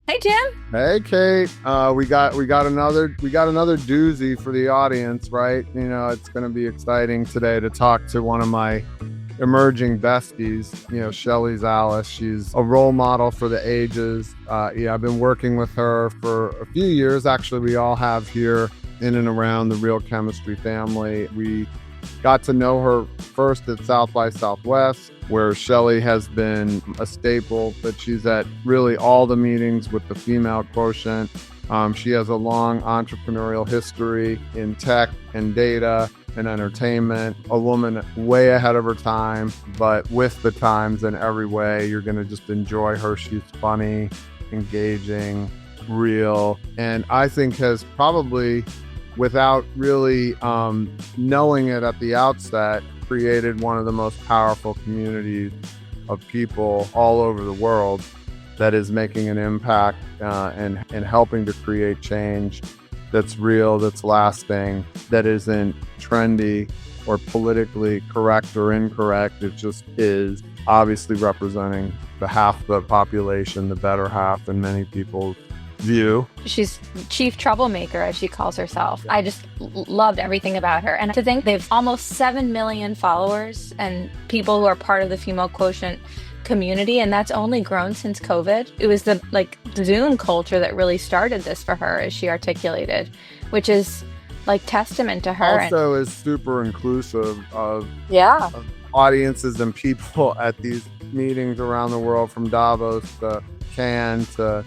Hey, Jim. Hey, Kate. We got another doozy for the audience, right? You know, it's going to be exciting today to talk to one of my emerging besties. You know, Shelley Zalis. She's a role model for the ages. I've been working with her for a few years. Actually, we all have here in and around the Real Chemistry family. We got to know her first at South by Southwest, where Shelley has been a staple, but she's at really all the meetings with the female Quotient. She has a long entrepreneurial history in tech and data and entertainment, a woman way ahead of her time, but with the times in every way. You're going to just enjoy her. She's funny, engaging, real, and I think has probably, without really knowing it at the outset, created one of the most powerful communities of people all over the world that is making an impact and helping to create change that's real, that's lasting, that isn't trendy or politically correct or incorrect. It just is, obviously representing the half the population, the better half in many people's view. She's Chief Troublemaker, as she calls herself. I just loved everything about her. And to think they've almost 7 million followers and people who are part of the female Quotient community, and that's only grown since COVID. It was the Zoom culture that really started this for her, as she articulated, which is testament to her. Also is super inclusive of Yeah. of audiences and people at these meetings around the world, from Davos to Cannes to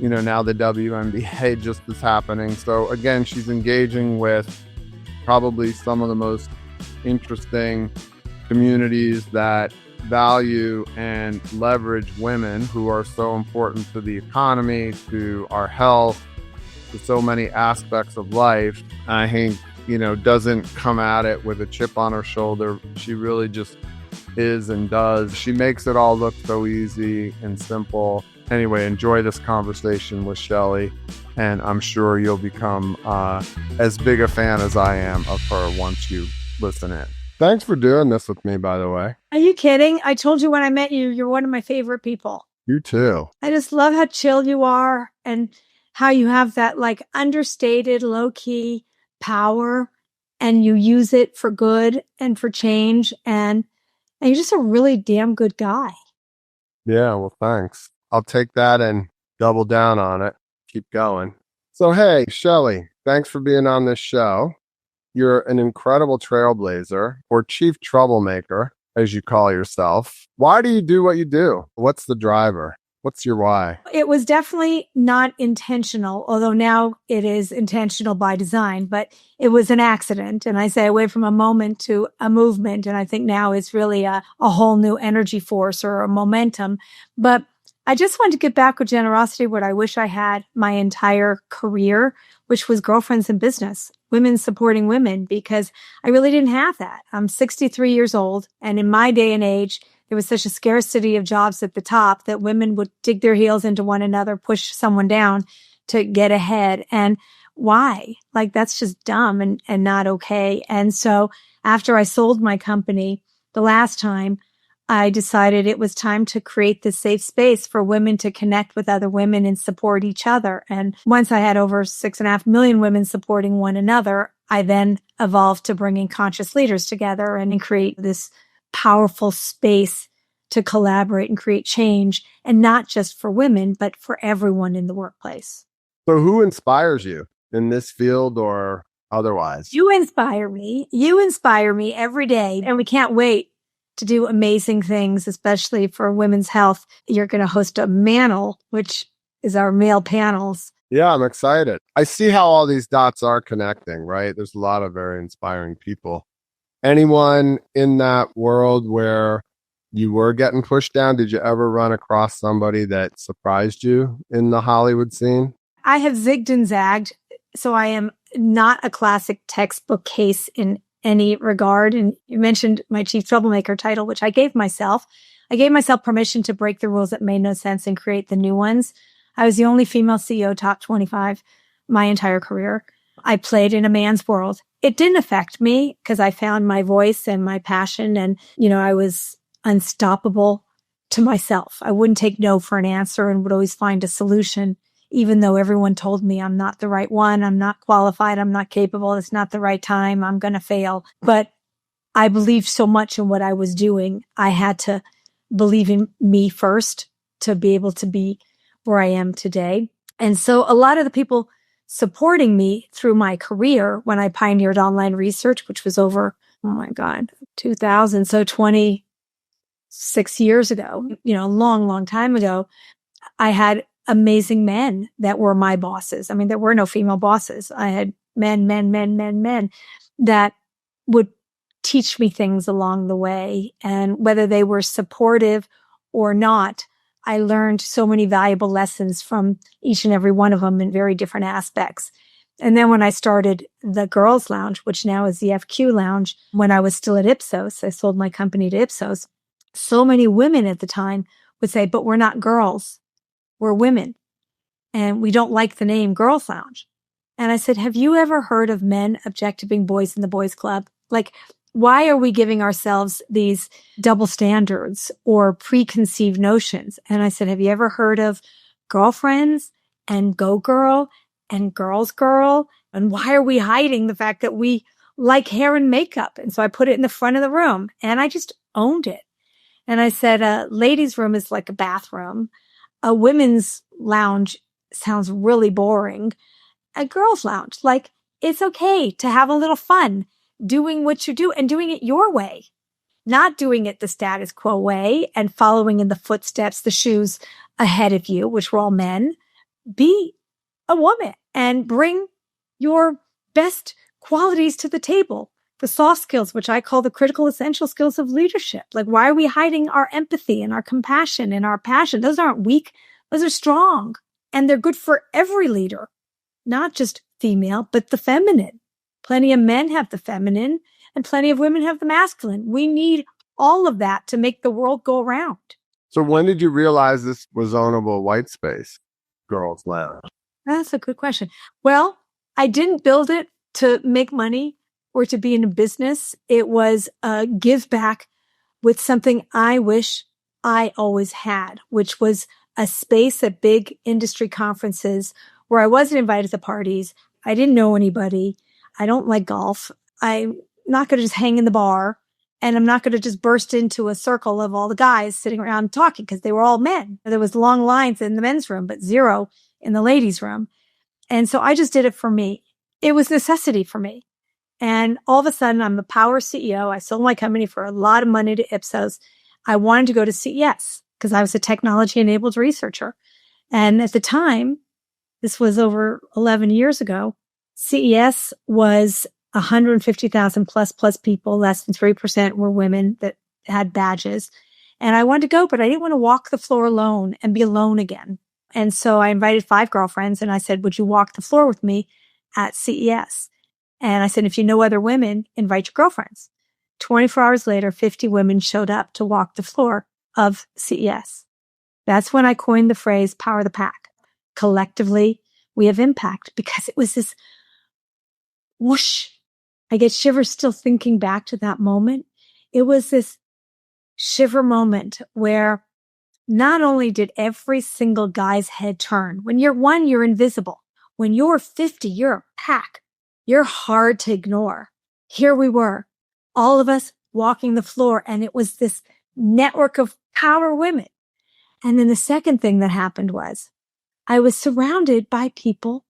now the WNBA just is happening. So again, she's engaging with probably some of the most interesting communities that value and leverage women, who are so important to the economy, to our health, to so many aspects of life. I think, doesn't come at it with a chip on her shoulder. She really just is and does. She makes it all look so easy and simple. Anyway, enjoy this conversation with Shelley, and I'm sure you'll become as big a fan as I am of her once you listen in. Thanks for doing this with me, by the way. Are you kidding? I told you when I met you, you're one of my favorite people. You too. I just love how chill you are and how you have that understated, low-key power, and you use it for good and for change, and you're just a really damn good guy. Yeah, well, thanks. I'll take that and double down on it. Keep going. So, hey, Shelley, thanks for being on this show. You're an incredible trailblazer, or Chief Troublemaker, as you call yourself. Why do you do what you do? What's the driver? What's your why? It was definitely not intentional, although now it is intentional by design, but it was an accident. And I say away from a moment to a movement. And I think now it's really a whole new energy force or a momentum. But I just wanted to give back with generosity what I wish I had my entire career, which was girlfriends in business, women supporting women, because I really didn't have that. I'm 63 years old, and in my day and age, there was such a scarcity of jobs at the top that women would dig their heels into one another, push someone down to get ahead. And why? That's just dumb and not okay. And so after I sold my company the last time, I decided it was time to create this safe space for women to connect with other women and support each other. And once I had over 6.5 million women supporting one another, I then evolved to bringing conscious leaders together and create this powerful space to collaborate and create change, and not just for women, but for everyone in the workplace. So who inspires you in this field or otherwise? You inspire me. You inspire me every day, and we can't wait to do amazing things, especially for women's health. You're going to host a manel, which is our male panels. Yeah, I'm excited. I see how all these dots are connecting, right? There's a lot of very inspiring people. Anyone in that world where you were getting pushed down? Did you ever run across somebody that surprised you in the Hollywood scene? I have zigged and zagged, so I am not a classic textbook case in any regard. And you mentioned my Chief Troublemaker title, which I gave myself. I gave myself permission to break the rules that made no sense and create the new ones. I was the only female CEO top 25 my entire career. I played in a man's world. It didn't affect me because I found my voice and my passion, and, I was unstoppable to myself. I wouldn't take no for an answer and would always find a solution, even though everyone told me I'm not the right one, I'm not qualified, I'm not capable, it's not the right time, I'm going to fail. But I believed so much in what I was doing, I had to believe in me first to be able to be where I am today. And so a lot of the people supporting me through my career when I pioneered online research, which was over, oh my God, 2000, so 26 years ago, a long, long time ago, I had amazing men that were my bosses. I mean, there were no female bosses. I had men that would teach me things along the way. And whether they were supportive or not, I learned so many valuable lessons from each and every one of them in very different aspects. And then when I started the Girls Lounge, which now is the FQ Lounge, when I was still at Ipsos, I sold my company to Ipsos. So many women at the time would say, but we're not girls, we're women. And we don't like the name Girls Lounge. And I said, have you ever heard of men objectifying boys in the boys club? Like, why are we giving ourselves these double standards or preconceived notions? And I said, have you ever heard of girlfriends and go girl and girls girl? And why are we hiding the fact that we like hair and makeup? And so I put it in the front of the room and I just owned it. And I said, a ladies' room is like a bathroom. A women's lounge sounds really boring. A girls' lounge, like, it's okay to have a little fun doing what you do and doing it your way, not doing it the status quo way and following in the footsteps, the shoes ahead of you, which were all men. Be a woman and bring your best qualities to the table. The soft skills, which I call the critical essential skills of leadership. Like, why are we hiding our empathy and our compassion and our passion? Those aren't weak. Those are strong. And they're good for every leader, not just female, but the feminine. Plenty of men have the feminine and plenty of women have the masculine. We need all of that to make the world go around. So when did you realize this was ownable white space, Girls Lounge? That's a good question. Well, I didn't build it to make money or to be in a business. It was a give back with something I wish I always had, which was a space at big industry conferences where I wasn't invited to parties. I didn't know anybody. I don't like golf. I'm not going to just hang in the bar, and I'm not going to just burst into a circle of all the guys sitting around talking because they were all men. There was long lines in the men's room, but zero in the ladies' room. And so I just did it for me. It was necessity for me. And all of a sudden, I'm a power CEO. I sold my company for a lot of money to Ipsos. I wanted to go to CES because I was a technology-enabled researcher. And at the time, this was over 11 years ago, CES was 150,000 plus people. Less than 3% were women that had badges. And I wanted to go, but I didn't want to walk the floor alone and be alone again. And so I invited 5 girlfriends and I said, would you walk the floor with me at CES? And I said, if you know other women, invite your girlfriends. 24 hours later, 50 women showed up to walk the floor of CES. That's when I coined the phrase, power the pack. Collectively, we have impact, because it was this whoosh. I get shivers still thinking back to that moment. It was this shiver moment where not only did every single guy's head turn. When you're one, you're invisible. When you're 50, you're a pack. You're hard to ignore. Here we were, all of us walking the floor, and it was this network of power women. And then the second thing that happened was I was surrounded by people,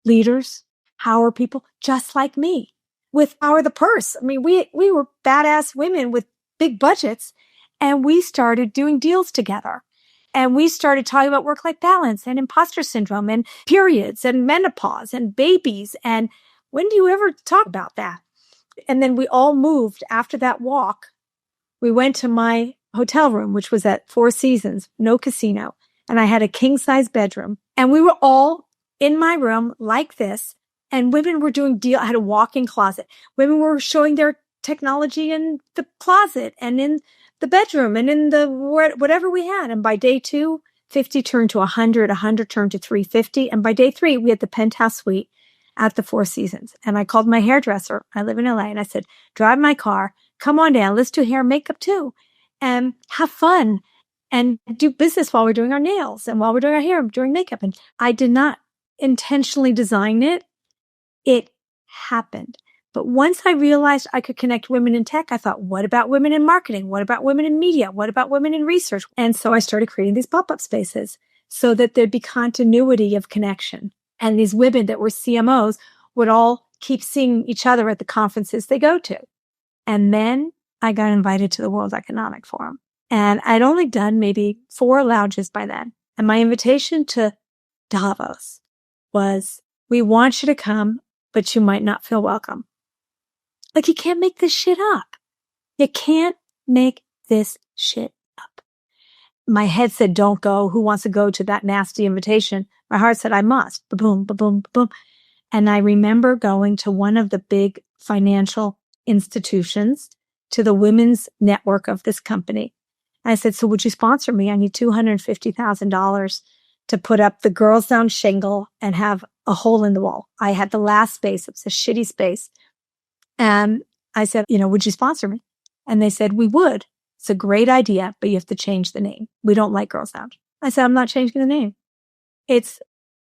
leaders, power people, just like me, with power the purse. I mean, we were badass women with big budgets, and we started doing deals together. And we started talking about work-life balance and imposter syndrome and periods and menopause and babies. And when do you ever talk about that? And then we all moved after that walk. We went to my hotel room, which was at Four Seasons, no casino. And I had a king-size bedroom. And we were all in my room like this. And women were doing deal. I had a walk-in closet. Women were showing their technology in the closet and in the bedroom and in the whatever we had. And by day 2, 50 turned to 100, 100 turned to 350. And by day 3, we had the penthouse suite at the Four Seasons. And I called my hairdresser. I live in LA. And I said, drive my car. Come on down. Let's do hair and makeup too. And have fun. and do business while we're doing our nails and while we're doing our hair, doing makeup. And I did not intentionally design it. It happened. But once I realized I could connect women in tech, I thought, what about women in marketing? What about women in media? What about women in research? And so I started creating these pop-up spaces so that there'd be continuity of connection. And these women that were CMOs would all keep seeing each other at the conferences they go to. And then I got invited to the World Economic Forum. And I'd only done maybe 4 lounges by then. And my invitation to Davos was, we want you to come, but you might not feel welcome. Like, you can't make this shit up. You can't make this shit up. My head said, don't go. Who wants to go to that nasty invitation? My heart said, I must. Ba-boom, ba-boom, ba-boom. And I remember going to one of the big financial institutions, to the women's network of this company. I said, so would you sponsor me? I need $250,000 to put up the girls' down shingle and have a hole in the wall. I had the last space. It was a shitty space. And I said, would you sponsor me? And they said, we would. It's a great idea, but you have to change the name. We don't like Girls Lounge. I said, I'm not changing the name. It's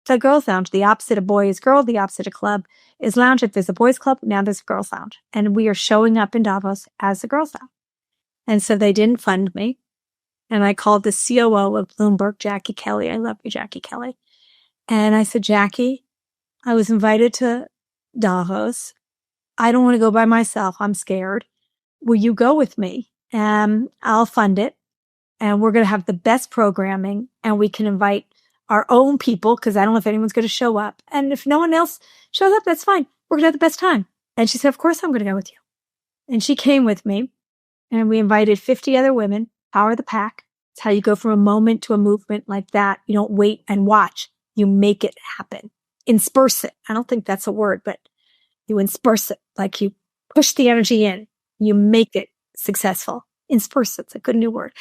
the Girls Lounge. The opposite of boy is girl. The opposite of club is lounge. If there's a boys club, now there's a girls lounge. And we are showing up in Davos as the Girls Lounge. And so they didn't fund me. And I called the COO of Bloomberg, Jackie Kelly. I love you, Jackie Kelly. And I said, Jackie, I was invited to Davos. I don't want to go by myself. I'm scared. Will you go with me? And I'll fund it. And we're going to have the best programming. And we can invite our own people, because I don't know if anyone's going to show up. And if no one else shows up, that's fine. We're going to have the best time. And she said, of course I'm going to go with you. And she came with me. And we invited 50 other women, power the pack. It's how you go from a moment to a movement like that. You don't wait and watch. You make it happen. Insperse it. I don't think that's a word, but you insperse it. Like, you push the energy in. You make it successful. Insperse it's a good new word.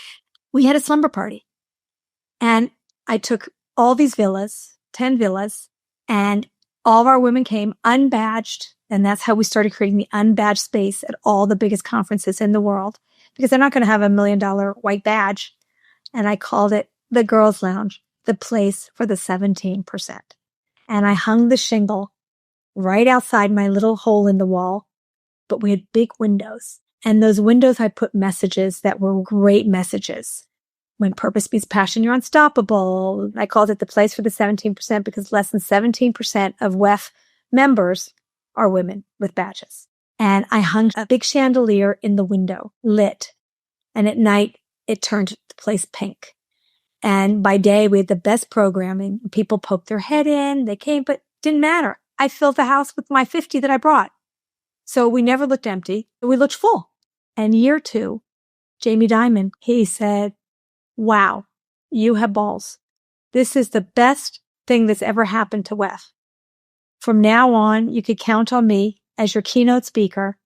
We had a slumber party. And I took all these villas, 10 villas, and all of our women came unbadged. And that's how we started creating the unbadged space at all the biggest conferences in the world, because they're not going to have $1 million white badge. And I called it the Girls Lounge, the place for the 17%. And I hung the shingle right outside my little hole in the wall, but we had big windows. And those windows, I put messages that were great messages. When purpose meets passion, you're unstoppable. I called it the place for the 17% because less than 17% of WEF members are women with badges. And I hung a big chandelier in the window, lit. And at night, it turned the place pink. And by day, we had the best programming. People poked their head in. They came, but didn't matter. I filled the house with my 50 that I brought. So we never looked empty. We looked full. And year 2, Jamie Dimon, he said, wow, you have balls. This is the best thing that's ever happened to WEF. From now on, you could count on me as your keynote speaker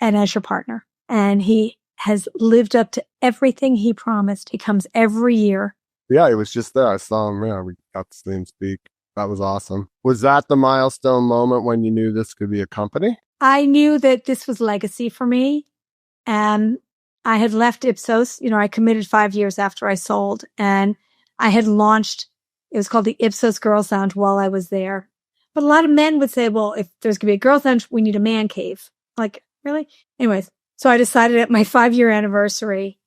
and as your partner. And he has lived up to everything he promised. He comes every year. Yeah, he was just there. I saw him. Yeah, we got to see him speak. That was awesome. Was that the milestone moment when you knew this could be a company? I knew that this was legacy for me. And I had left Ipsos. I committed 5 years after I sold. And I had launched, it was called the Ipsos Girls Lounge while I was there. But a lot of men would say, well, if there's going to be a girls lounge, we need a man cave. Like, really? Anyways, so I decided at my 5-year anniversary,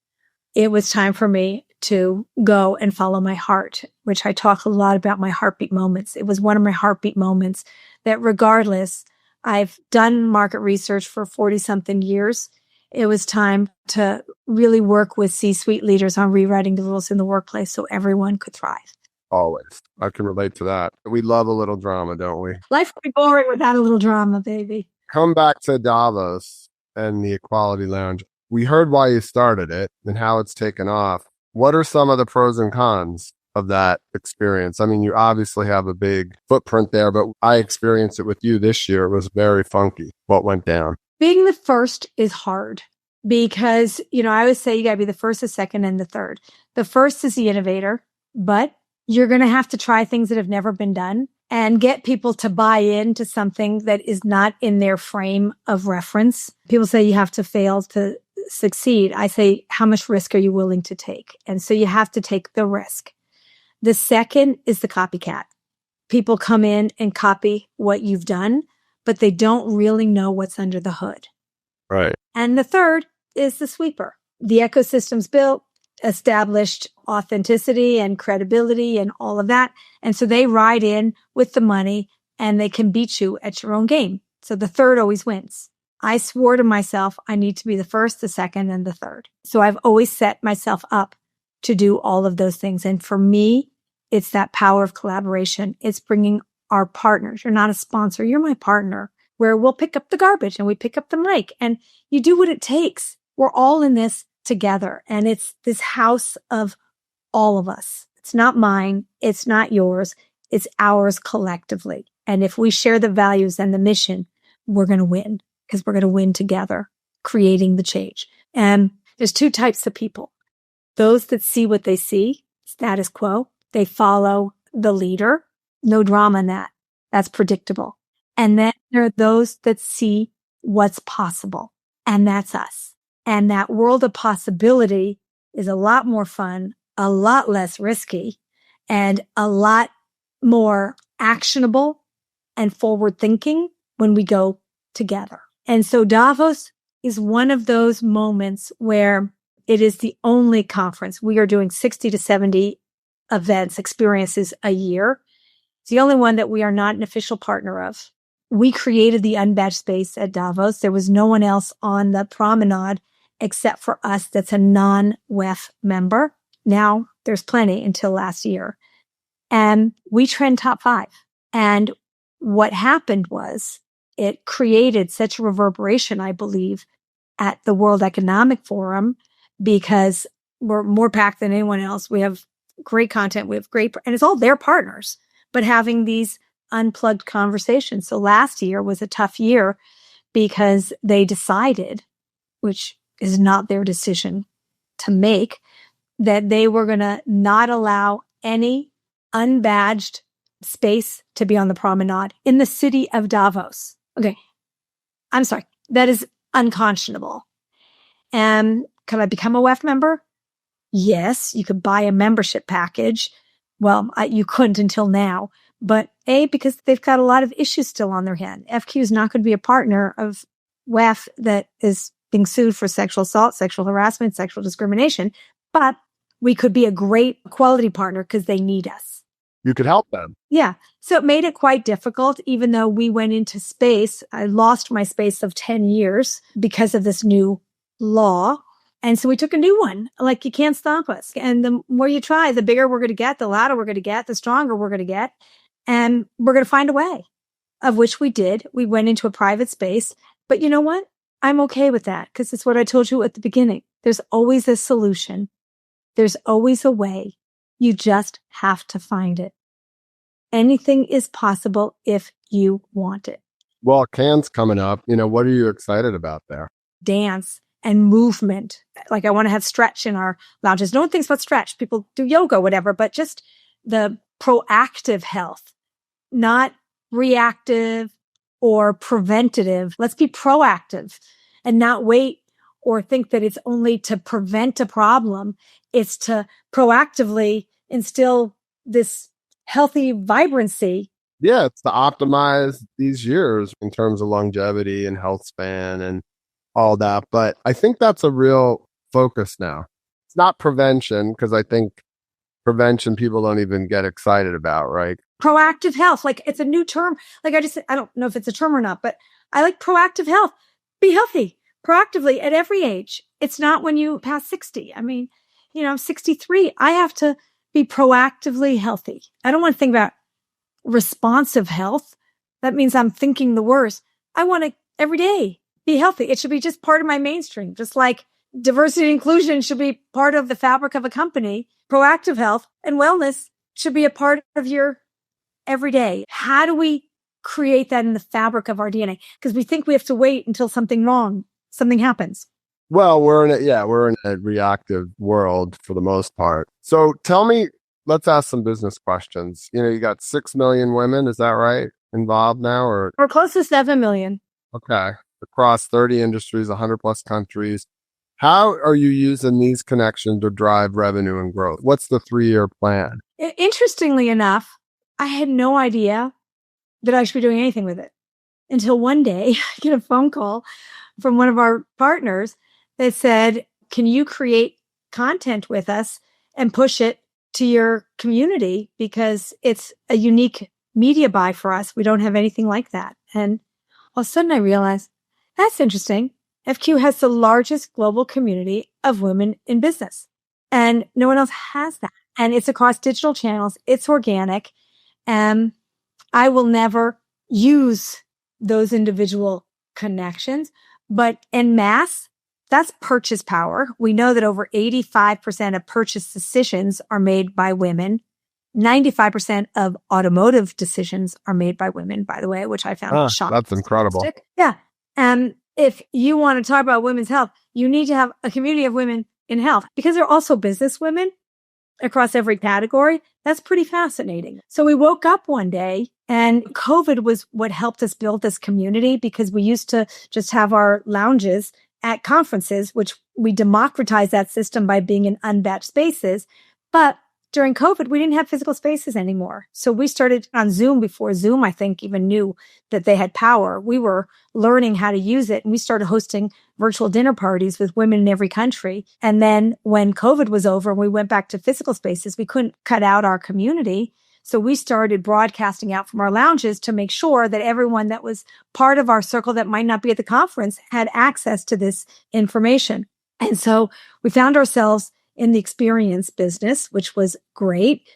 it was time for me to go and follow my heart, which I talk a lot about my heartbeat moments. It was one of my heartbeat moments that regardless, I've done market research for 40 something years. It was time to really work with C-suite leaders on rewriting the rules in the workplace so everyone could thrive. Always. I can relate to that. We love a little drama, don't we? Life would be boring without a little drama, baby. Come back to Davos and the Equality Lounge. We heard why you started it and how it's taken off. What are some of the pros and cons of that experience? I mean, you obviously have a big footprint there, but I experienced it with you this year. It was very funky. What went down? Being the first is hard because, I always say you got to be the first, the second, and the third. The first is the innovator, but you're going to have to try things that have never been done and get people to buy into something that is not in their frame of reference. People say you have to fail to succeed, I say, how much risk are you willing to take? And so you have to take the risk. The second is the copycat. People come in and copy what you've done, but they don't really know what's under the hood. Right. And the third is the sweeper. The ecosystem's built, established authenticity and credibility and all of that. And so they ride in with the money and they can beat you at your own game. So the third always wins. I swore to myself, I need to be the first, the second, and the third. So I've always set myself up to do all of those things. And for me, it's that power of collaboration. It's bringing our partners. You're not a sponsor. You're my partner, where we'll pick up the garbage and we pick up the mic and you do what it takes. We're all in this together. And it's this house of all of us. It's not mine. It's not yours. It's ours collectively. And if we share the values and the mission, we're going to win, because we're going to win together, creating the change. And there's two types of people. Those that see what they see, status quo, they follow the leader. No drama in that. That's predictable. And then there are those that see what's possible. And that's us. And that world of possibility is a lot more fun, a lot less risky, and a lot more actionable and forward thinking when we go together. And so Davos is one of those moments where it is the only conference. We are doing 60 to 70 events, experiences a year. It's the only one that we are not an official partner of. We created the unbadged space at Davos. There was no one else on the promenade except for us that's a non-WEF member. Now there's plenty until last year. And we trend top 5. And what happened was it created such a reverberation, I believe, at the World Economic Forum, because we're more packed than anyone else. We have great content. We have great, and it's all their partners, but having these unplugged conversations. So last year was a tough year because they decided, which is not their decision to make, that they were going to not allow any unbadged space to be on the promenade in the city of Davos. Okay. I'm sorry. That is unconscionable. And could I become a WEF member? Yes, you could buy a membership package. Well, you couldn't until now. But because they've got a lot of issues still on their hand. FQ is not going to be a partner of WEF that is being sued for sexual assault, sexual harassment, sexual discrimination. But we could be a great quality partner because they need us. You could help them. Yeah. So it made it quite difficult, even though we went into space. I lost my space of 10 years because of this new law. And so we took a new one. Like, you can't stop us. And the more you try, the bigger we're going to get, the louder we're going to get, the stronger we're going to get. And we're going to find a way, of which we did. We went into a private space. But you know what? I'm okay with that, because it's what I told you at the beginning. There's always a solution. There's always a way. You just have to find it. Anything is possible if you want it. Well, Cannes coming up. What are you excited about there? Dance and movement. Like, I want to have stretch in our lounges. No one thinks about stretch. People do yoga, whatever, but just the proactive health, not reactive or preventative. Let's be proactive and not wait or think that it's only to prevent a problem. It's to proactively instill this healthy vibrancy. Yeah, it's to optimize these years in terms of longevity and health span and all that. But I think that's a real focus now. It's not prevention, because I think prevention people don't even get excited about, right? Proactive health, like, it's a new term. Like, I don't know if it's a term or not, but I like proactive health. Be healthy proactively at every age. It's not when you pass 60. I mean, I'm 63. I have to be proactively healthy. I don't want to think about responsive health. That means I'm thinking the worst. I want to every day be healthy. It should be just part of my mainstream, just like diversity and inclusion should be part of the fabric of a company. Proactive health and wellness should be a part of your every day. How do we create that in the fabric of our DNA? Because we think we have to wait until something happens. Well, we're in a reactive world for the most part. So tell me, let's ask some business questions. You got 6 million women, is that right, involved now? Or we're close to 7 million. Okay. Across 30 industries, 100 plus countries. How are you using these connections to drive revenue and growth? What's the 3-year plan? Interestingly enough, I had no idea that I should be doing anything with it until one day I get a phone call from one of our partners that said, can you create content with us and push it to your community? Because it's a unique media buy for us. We don't have anything like that. And all of a sudden I realized that's interesting. FQ has the largest global community of women in business, and no one else has that. And it's across digital channels. It's organic. And I will never use those individual connections, but en masse, that's purchase power. We know that over 85% of purchase decisions are made by women. 95% of automotive decisions are made by women, by the way, which I found shocking. That's incredible. Yeah. And if you want to talk about women's health, you need to have a community of women in health because they're also business women across every category. That's pretty fascinating. So we woke up one day and COVID was what helped us build this community because we used to just have our lounges at conferences, which we democratized that system by being in unbatched spaces. But during COVID, we didn't have physical spaces anymore. So we started on Zoom before Zoom, I think, even knew that they had power. We were learning how to use it. And we started hosting virtual dinner parties with women in every country. And then when COVID was over and we went back to physical spaces, we couldn't cut out our community. So we started broadcasting out from our lounges to make sure that everyone that was part of our circle that might not be at the conference had access to this information. And so we found ourselves in the experience business, which was great,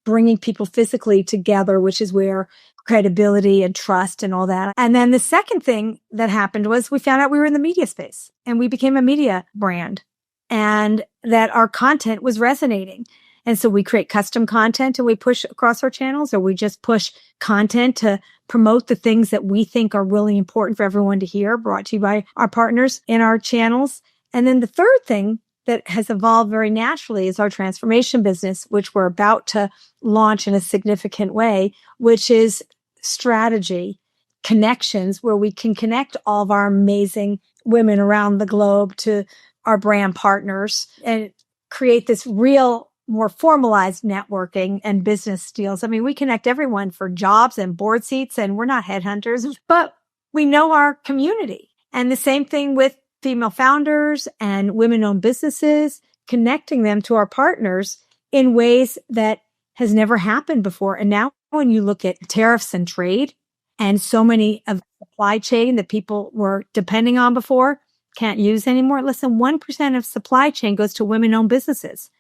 bringing people physically together, which is where credibility and trust and all that. And then the second thing that happened was we found out we were in the media space and we became a media brand and that our content was resonating. And so we create custom content and we push across our channels, or we just push content to promote the things that we think are really important for everyone to hear, brought to you by our partners in our channels. And then the third thing that has evolved very naturally is our transformation business, which we're about to launch in a significant way, which is strategy connections, where we can connect all of our amazing women around the globe to our brand partners and create this real, more formalized networking and business deals. I mean, we connect everyone for jobs and board seats, and we're not headhunters, but we know our community. And the same thing with female founders and women-owned businesses, connecting them to our partners in ways that has never happened before. And now when you look at tariffs and trade and so many of the supply chain that people were depending on before can't use anymore, less than 1% of supply chain goes to women-owned businesses.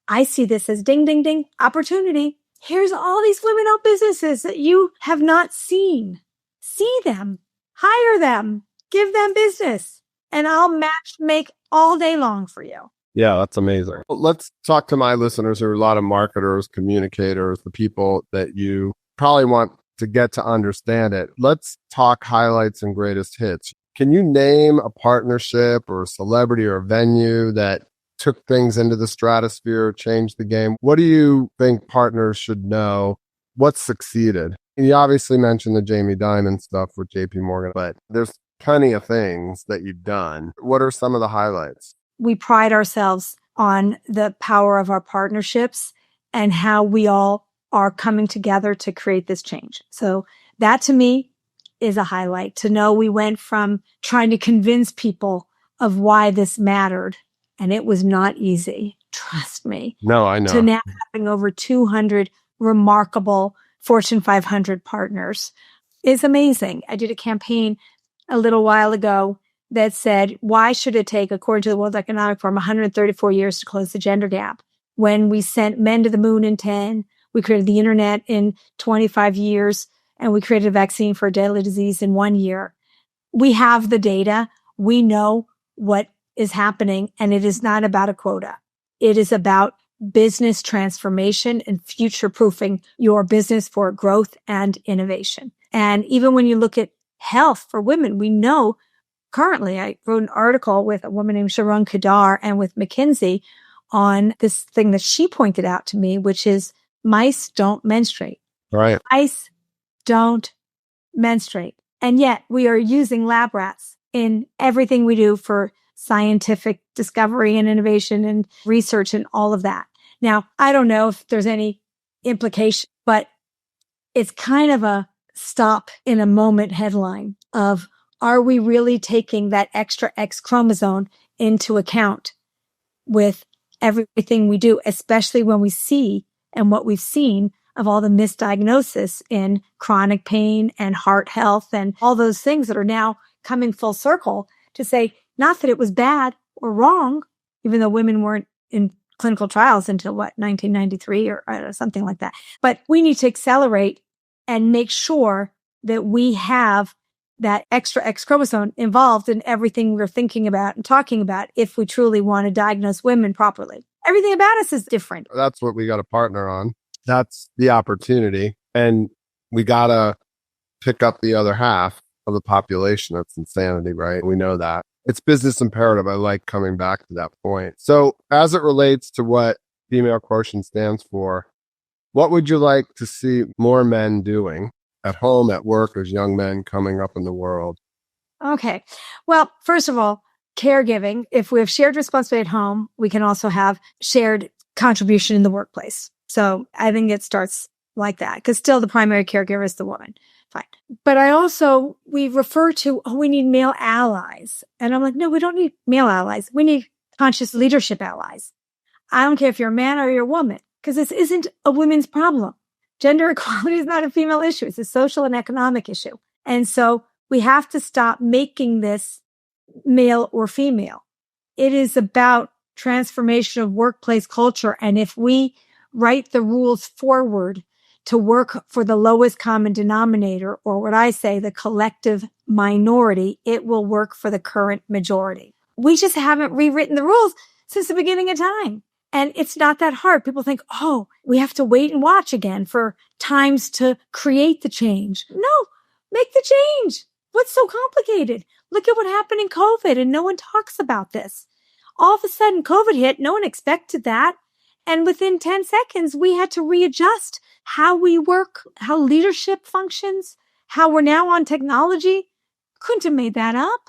I see this as ding, ding, ding, opportunity. Here's all these women-owned businesses that you have not seen. See them, hire them, give them business. And I'll match make all day long for you. Yeah, that's amazing. Well, let's talk to my listeners who are a lot of marketers, communicators, the people that you probably want to get to understand it. Let's talk highlights and greatest hits. Can you name a partnership or a celebrity or a venue that took things into the stratosphere, changed the game? What do you think partners should know? What succeeded? And you obviously mentioned the Jamie Dimon stuff with JP Morgan, but there's plenty of things that you've done. What are some of the highlights? We pride ourselves on the power of our partnerships and how we all are coming together to create this change. So that to me is a highlight, to know we went from trying to convince people of why this mattered, and it was not easy, trust me. No, I know. To now having over 200 remarkable Fortune 500 partners is amazing. I did a campaign a little while ago that said, why should it take, according to the World Economic Forum, 134 years to close the gender gap? When we sent men to the moon in 10, we created the internet in 25 years, and we created a vaccine for a deadly disease in 1 year. We have the data. We know what is happening, and it is not about a quota. It is about business transformation and future-proofing your business for growth and innovation. And even when you look at health for women, we know currently, I wrote an article with a woman named Sharon Kadar and with McKinsey on this thing that she pointed out to me, which is mice don't menstruate. Right. Mice don't menstruate. And yet we are using lab rats in everything we do for scientific discovery and innovation and research and all of that. Now, I don't know if there's any implication, but it's kind of a stop in a moment headline of, are we really taking that extra X chromosome into account with everything we do, especially when we see and what we've seen of all the misdiagnosis in chronic pain and heart health and all those things that are now coming full circle to say, not that it was bad or wrong, even though women weren't in clinical trials until 1993 or something like that. But we need to accelerate and make sure that we have that extra X chromosome involved in everything we're thinking about and talking about if we truly want to diagnose women properly. Everything about us is different. That's what we got to partner on. That's the opportunity. And we got to pick up the other half of the population. That's insanity, right? We know that. It's business imperative. I like coming back to that point. So as it relates to what Female Quotient stands for, what would you like to see more men doing at home, at work, as young men coming up in the world? Okay. Well, first of all, caregiving. If we have shared responsibility at home, we can also have shared contribution in the workplace. So I think it starts like that because still the primary caregiver is the woman. Fine. But we refer to, we need male allies. And I'm like, no, we don't need male allies. We need conscious leadership allies. I don't care if you're a man or you're a woman, because this isn't a women's problem. Gender equality is not a female issue. It's a social and economic issue. And so we have to stop making this male or female. It is about transformation of workplace culture. And if we write the rules forward to work for the lowest common denominator, or what I say, the collective minority, it will work for the current majority. We just haven't rewritten the rules since the beginning of time. And it's not that hard. People think, oh, we have to wait and watch again for times to create the change. No, make the change. What's so complicated? Look at what happened in COVID, and no one talks about this. All of a sudden, COVID hit. No one expected that. And within 10 seconds, we had to readjust how we work, how leadership functions, how we're now on technology. Couldn't have made that up.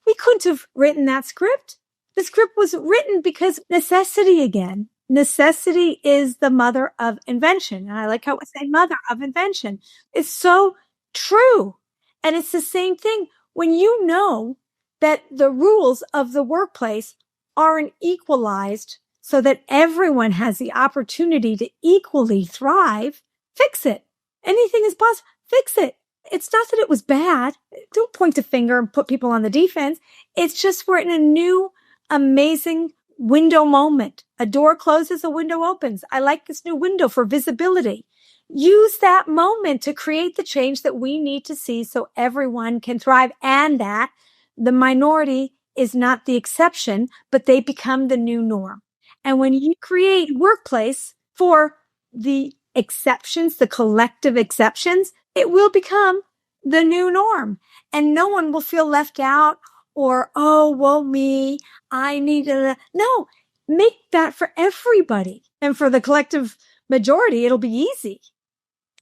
We couldn't have written that script. The script was written because necessity again. Necessity is the mother of invention. And I like how I say mother of invention. It's so true. And it's the same thing when you know that the rules of the workplace aren't equalized so that everyone has the opportunity to equally thrive. Fix it. Anything is possible. Fix it. It's not that it was bad. Don't point the finger and put people on the defense. It's just we're in a new, amazing window moment. A door closes, a window opens. I like this new window for visibility. Use that moment to create the change that we need to see so everyone can thrive, and that the minority is not the exception, but they become the new norm. And when you create workplace for the exceptions, the collective exceptions, it will become the new norm. And no one will feel left out or, oh, woe me, I need a... No, make that for everybody. And for the collective majority, it'll be easy.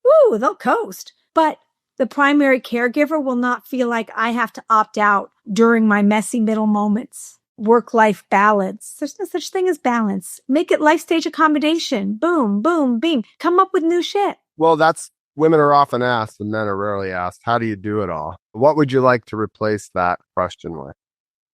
Woo, they'll coast. But the primary caregiver will not feel like I have to opt out during my messy middle moments. Work-life balance. There's no such thing as balance. Make it life stage accommodation. Boom, boom, beam. Come up with new shit. Well, that's women are often asked and men are rarely asked. How do you do it all? What would you like to replace that question with?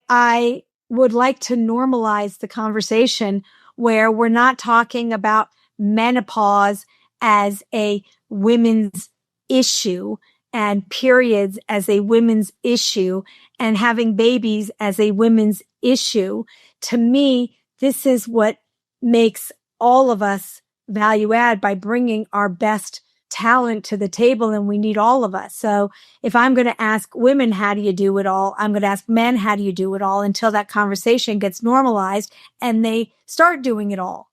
I would like to normalize the conversation where we're not talking about menopause as a women's issue and periods as a women's issue and having babies as a women's issue. To me, this is what makes all of us value add by bringing our best talent to the table, and we need all of us. So if I'm going to ask women, how do you do it all? I'm going to ask men, how do you do it all? Until that conversation gets normalized and they start doing it all.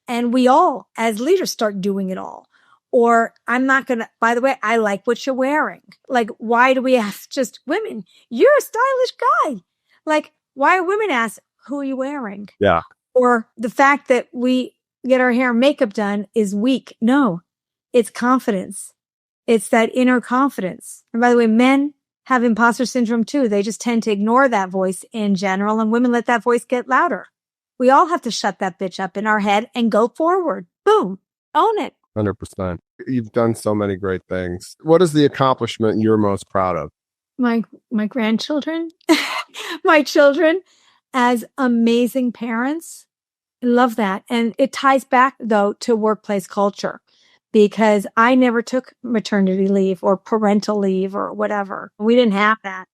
And we all, as leaders, start doing it all. Or I'm not going to, by the way, I like what you're wearing. Like, why do we ask just women? You're a stylish guy. Like, why are women ask, who are you wearing? Yeah. Or the fact that we get our hair and makeup done is weak. No, it's confidence. It's that inner confidence. And by the way, men have imposter syndrome too. They just tend to ignore that voice in general, and women let that voice get louder. We all have to shut that bitch up in our head and go forward. Boom. Own it. 100%. You've done so many great things. What is the accomplishment you're most proud of? My grandchildren, my children as amazing parents. I love that. And it ties back though to workplace culture, because I never took maternity leave or parental leave or whatever. We didn't have that.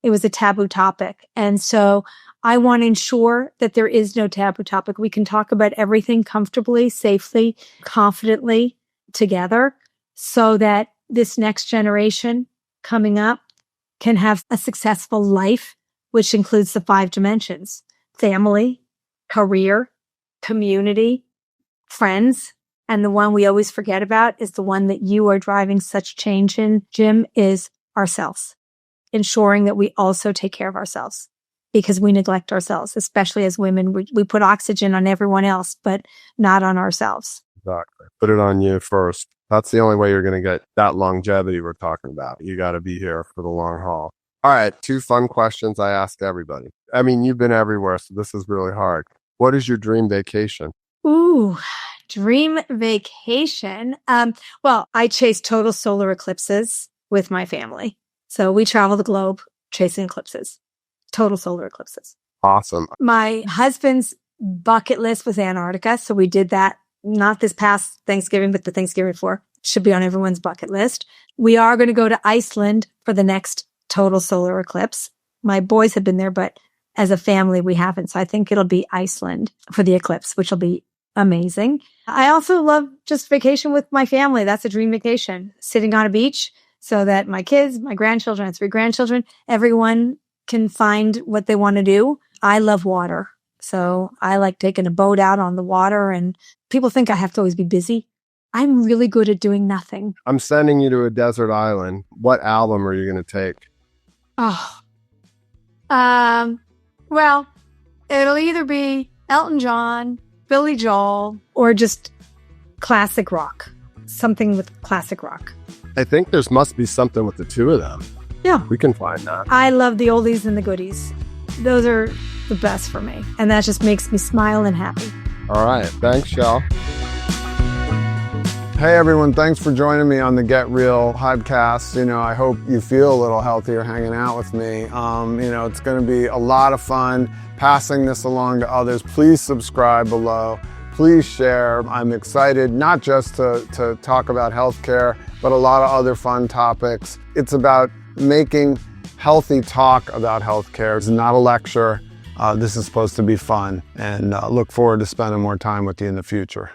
It was a taboo topic. And so I want to ensure that there is no taboo topic. We can talk about everything comfortably, safely, confidently together, so that this next generation coming up can have a successful life, which includes the 5 dimensions: family, career, community, friends. And the one we always forget about is the one that you are driving such change in, Jim, is ourselves. Ensuring that we also take care of ourselves, because we neglect ourselves, especially as women. We put oxygen on everyone else, but not on ourselves. Exactly. Put it on you first. That's the only way you're going to get that longevity we're talking about. You got to be here for the long haul. All right. 2 fun questions I ask everybody. I mean, you've been everywhere, so this is really hard. What is your dream vacation? Ooh, dream vacation. Well, I chase total solar eclipses with my family. So we travel the globe chasing eclipses, total solar eclipses. Awesome. My husband's bucket list was Antarctica. So we did that, not this past Thanksgiving, but the Thanksgiving before. Should be on everyone's bucket list. We are going to go to Iceland for the next total solar eclipse. My boys have been there, but as a family, we haven't. So I think it'll be Iceland for the eclipse, which will be amazing. I also love just vacation with my family. That's a dream vacation. Sitting on a beach so that my kids, my grandchildren, and 3 grandchildren, everyone can find what they want to do. I love water. So I like taking a boat out on the water, and people think I have to always be busy. I'm really good at doing nothing. I'm sending you to a desert island. What album are you going to take? Oh, well, it'll either be Elton John, Billy Joel, or just classic rock. Something with classic rock. I think there must be something with the 2 of them. Yeah. We can find that. I love the oldies and the goodies. Those are the best for me. And that just makes me smile and happy. All right. Thanks, Shell. Hey, everyone. Thanks for joining me on the Get Real podcast. I hope you feel a little healthier hanging out with me. It's going to be a lot of fun passing this along to others. Please subscribe below. Please share. I'm excited not just to talk about healthcare, but a lot of other fun topics. It's about making healthy talk about healthcare. It's not a lecture. This is supposed to be fun, and look forward to spending more time with you in the future.